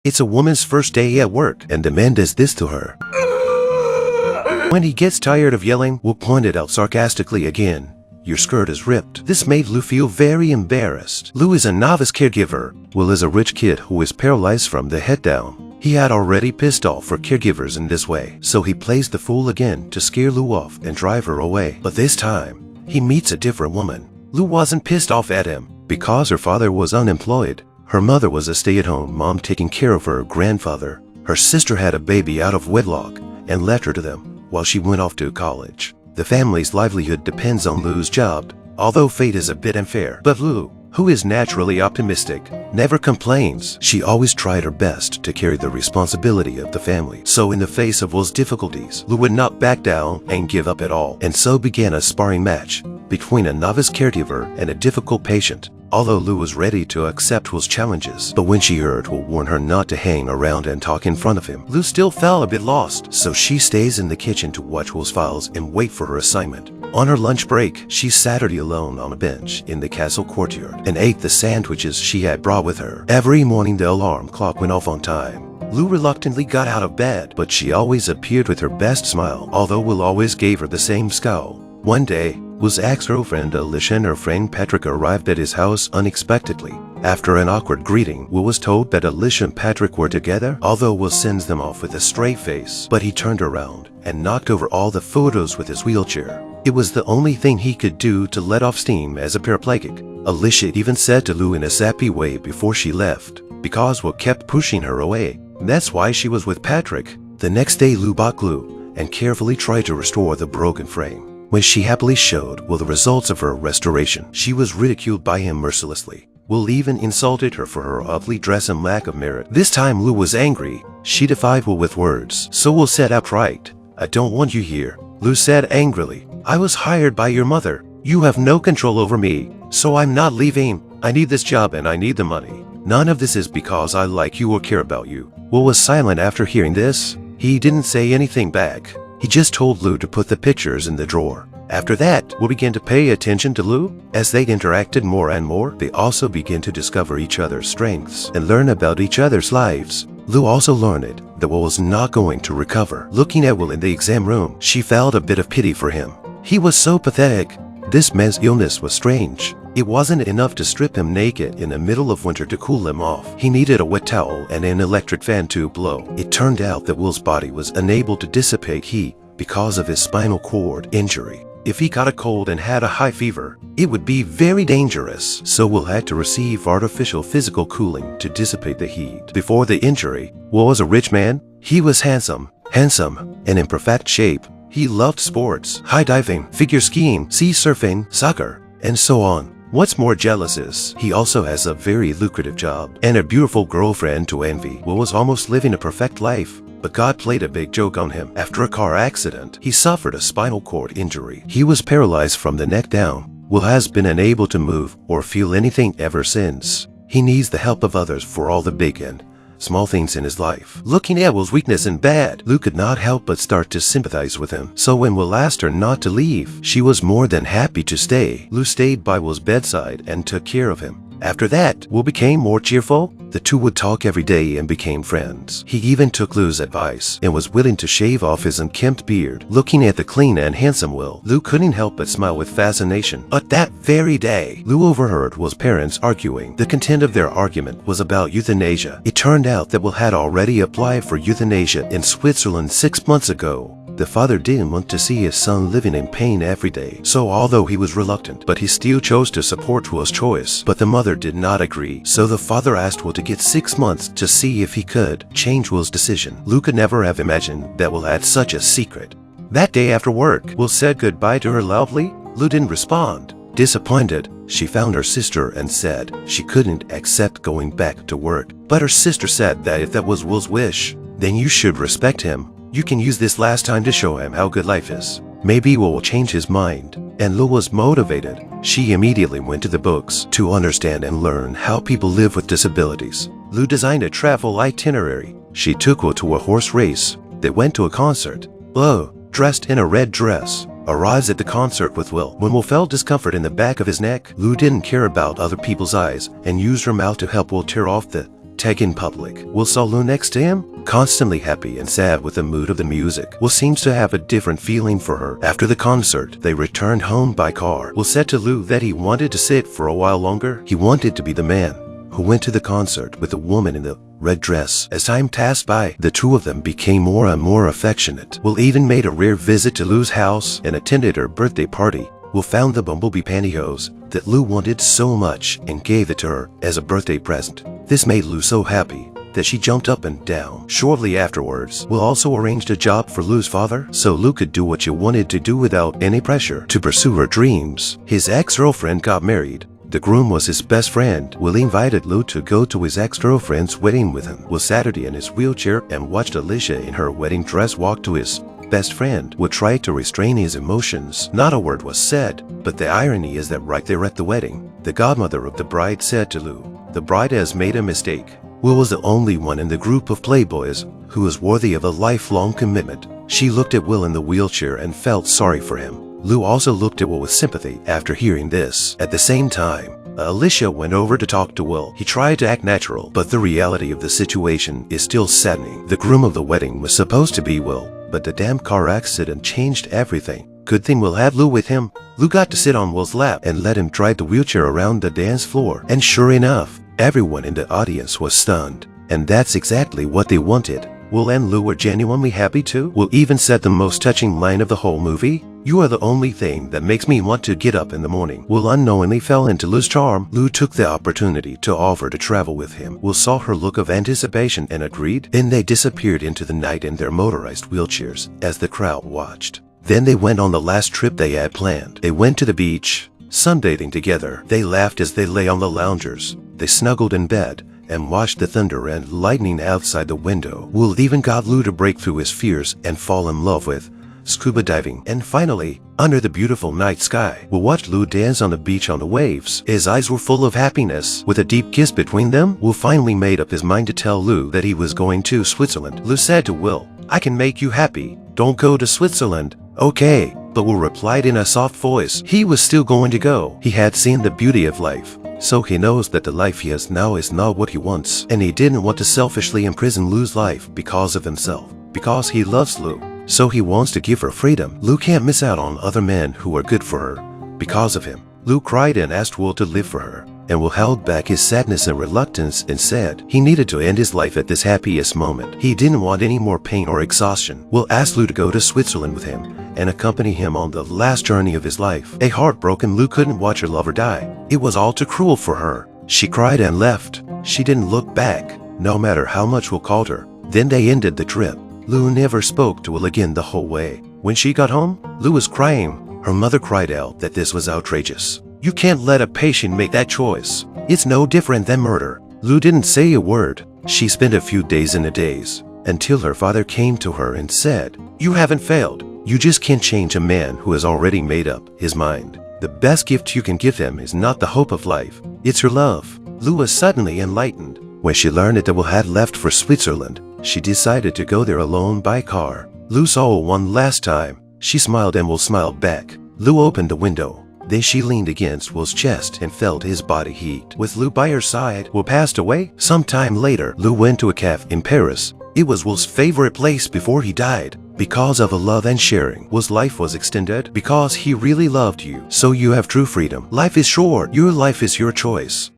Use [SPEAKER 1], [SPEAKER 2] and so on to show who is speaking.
[SPEAKER 1] It's a woman's first day at work, and the man does this to her. When he gets tired of yelling, Will pointed out sarcastically again, "Your skirt is ripped." This made Lou feel very embarrassed. Lou is a novice caregiver. Will is a rich kid who is paralyzed from the head down. He had already pissed off for caregivers in this way, so he plays the fool again to scare Lou off and drive her away. But this time, he meets a different woman. Lou wasn't pissed off at him because her father was unemployed. Her mother was a stay-at-home mom taking care of her grandfather. Her sister had a baby out of wedlock and left her to them while she went off to college. The family's livelihood depends on Lou's job, although fate is a bit unfair. But Lou, who is naturally optimistic, never complains. She always tried her best to carry the responsibility of the family. So in the face of Will's difficulties, Lou would not back down and give up at all. And so began a sparring match between a novice caregiver and a difficult patient. Although Lou was ready to accept Will's challenges, but when she heard Will warn her not to hang around and talk in front of him, Lou still felt a bit lost. So she stays in the kitchen to watch Will's files and wait for her assignment. On her lunch break, she sat alone on a bench in the castle courtyard and ate the sandwiches she had brought with her. Every morning the alarm clock went off on time. Lou reluctantly got out of bed, but she always appeared with her best smile, although Will always gave her the same scowl. One day, Will's ex-girlfriend Alicia and her friend Patrick arrived at his house unexpectedly. After an awkward greeting, Will was told that Alicia and Patrick were together, although Will sends them off with a straight face. But he turned around and knocked over all the photos with his wheelchair. It was the only thing he could do to let off steam as a paraplegic. Alicia even said to Lou in a sappy way before she left, because Will kept pushing her away. That's why she was with Patrick. The next day Lou bought glue and carefully tried to restore the broken frame. When she happily showed Will the results of her restoration, she was ridiculed by him mercilessly. Will even insulted her for her ugly dress and lack of merit. This time Lou was angry. She defied Will with words. So Will said outright, "I don't want you here." Lou said angrily, "I was hired by your mother. You have no control over me, so I'm not leaving. I need this job and I need the money. None of this is because I like you or care about you." Will was silent after hearing this. He didn't say anything back. He just told Lou to put the pictures in the drawer. After that, Will began to pay attention to Lou. As they interacted more and more, they also began to discover each other's strengths and learn about each other's lives. Lou also learned that Will was not going to recover. Looking at Will in the exam room, she felt a bit of pity for him. He was so pathetic. This man's illness was strange. It wasn't enough to strip him naked in the middle of winter to cool him off. He needed a wet towel and an electric fan to blow. It turned out that Will's body was unable to dissipate heat because of his spinal cord injury. If he got a cold and had a high fever, it would be very dangerous. So Will had to receive artificial physical cooling to dissipate the heat. Before the injury, Will was a rich man. He was handsome, and in perfect shape. He loved sports, high diving, figure skiing, sea surfing, soccer, and so on. What's more jealous is, he also has a very lucrative job and a beautiful girlfriend to envy. Will was almost living a perfect life, but God played a big joke on him. After a car accident, he suffered a spinal cord injury. He was paralyzed from the neck down. Will has been unable to move or feel anything ever since. He needs the help of others for all the big and small things in his life. Looking at Will's weakness and bad, Lou could not help but start to sympathize with him. So when Will asked her not to leave, she was more than happy to stay. Lou stayed by Will's bedside and took care of him. After that, Will became more cheerful. The two would talk every day and became friends. He even took Lou's advice and was willing to shave off his unkempt beard. Looking at the clean and handsome Will, Lou couldn't help but smile with fascination. But that very day, Lou overheard Will's parents arguing. The content of their argument was about euthanasia. It turned out that Will had already applied for euthanasia in Switzerland 6 months ago. The father didn't want to see his son living in pain every day, so although he was reluctant, but he still chose to support Will's choice. But the mother did not agree, so the father asked Will to get 6 months to see if he could change Will's decision. Lou could never have imagined that Will had such a secret. That day after work, Will said goodbye to her loudly. Lou didn't respond. Disappointed, she found her sister and said she couldn't accept going back to work. But her sister said that if that was Will's wish, then you should respect him. You can use this last time to show him how good life is. Maybe Will will change his mind. And Lou was motivated. She immediately went to the books to understand and learn how people live with disabilities. Lou designed a travel itinerary. She took Will to a horse race. They went to a concert. Lou, dressed in a red dress, arrives at the concert with Will. When Will felt discomfort in the back of his neck, Lou didn't care about other people's eyes and used her mouth to help Will tear off the tech in public. Will saw Lou next to him, constantly happy and sad with the mood of the music. Will seems to have a different feeling for her. After the concert, they returned home by car. Will said to Lou that he wanted to sit for a while longer. He wanted to be the man who went to the concert with the woman in the red dress. As time passed by, the two of them became more and more affectionate. Will even made a rare visit to Lou's house and attended her birthday party. Will found the bumblebee pantyhose that Lou wanted so much and gave it to her as a birthday present. This made Lou so happy that she jumped up and down. Shortly afterwards, Will also arranged a job for Lou's father so Lou could do what she wanted to do without any pressure to pursue her dreams. His ex-girlfriend got married. The groom was his best friend. Will invited Lou to go to his ex-girlfriend's wedding with him. Will sat in his wheelchair and watched Alicia in her wedding dress walk to his best friend. Will tried to restrain his emotions. Not a word was said, but the irony is that right there at the wedding, the godmother of the bride said to Lou, "The bride has made a mistake." Will was the only one in the group of playboys who was worthy of a lifelong commitment. She looked at Will in the wheelchair and felt sorry for him. Lou also looked at Will with sympathy after hearing this. At the same time, Alicia went over to talk to Will. He tried to act natural, but the reality of the situation is still saddening. The groom of the wedding was supposed to be Will, but the damn car accident changed everything. Good thing Will had Lou with him. Lou got to sit on Will's lap and let him drive the wheelchair around the dance floor. And sure enough, everyone in the audience was stunned. And that's exactly what they wanted. Will and Lou were genuinely happy too. Will even said the most touching line of the whole movie, "You are the only thing that makes me want to get up in the morning." Will unknowingly fell into Lou's charm. Lou took the opportunity to offer to travel with him. Will saw her look of anticipation and agreed. Then they disappeared into the night in their motorized wheelchairs as the crowd watched. Then they went on the last trip they had planned. They went to the beach, sunbathing together. They laughed as they lay on the loungers. They snuggled in bed and watched the thunder and lightning outside the window. Will even got Lou to break through his fears and fall in love with scuba diving. And finally, under the beautiful night sky, Will watched Lou dance on the beach on the waves. His eyes were full of happiness. With a deep kiss between them, Will finally made up his mind to tell Lou that he was going to Switzerland. Lou said to Will, "I can make you happy. Don't go to Switzerland." "Okay." But Will replied in a soft voice. He was still going to go. He had seen the beauty of life, so he knows that the life he has now is not what he wants. And he didn't want to selfishly imprison Lou's life because of himself. Because he loves Lou, so he wants to give her freedom. Lou can't miss out on other men who are good for her because of him. Lou cried and asked Will to live for her. And Will held back his sadness and reluctance and said he needed to end his life at this happiest moment. He didn't want any more pain or exhaustion. Will asked Lou to go to Switzerland with him and accompany him on the last journey of his life. A heartbroken Lou couldn't watch her lover die. It was all too cruel for her. She cried and left. She didn't look back, no matter how much Will called her. Then they ended the trip. Lou never spoke to Will again the whole way. When she got home, Lou was crying. Her mother cried out that this was outrageous. "You can't let a patient make that choice. It's no different than murder." Lou didn't say a word. She spent a few days in a daze until her father came to her and said, "You haven't failed. You just can't change a man who has already made up his mind. The best gift you can give him is not the hope of life. It's your love." Lou was suddenly enlightened. When she learned that Will had left for Switzerland, she decided to go there alone by car. Lou saw her one last time. She smiled and Will smiled back. Lou opened the window. Then she leaned against Will's chest and felt his body heat. With Lou by her side, Will passed away. Sometime later, Lou went to a cafe in Paris. It was Will's favorite place before he died. Because of a love and sharing, Will's life was extended because he really loved you. So you have true freedom. Life is short. Your life is your choice.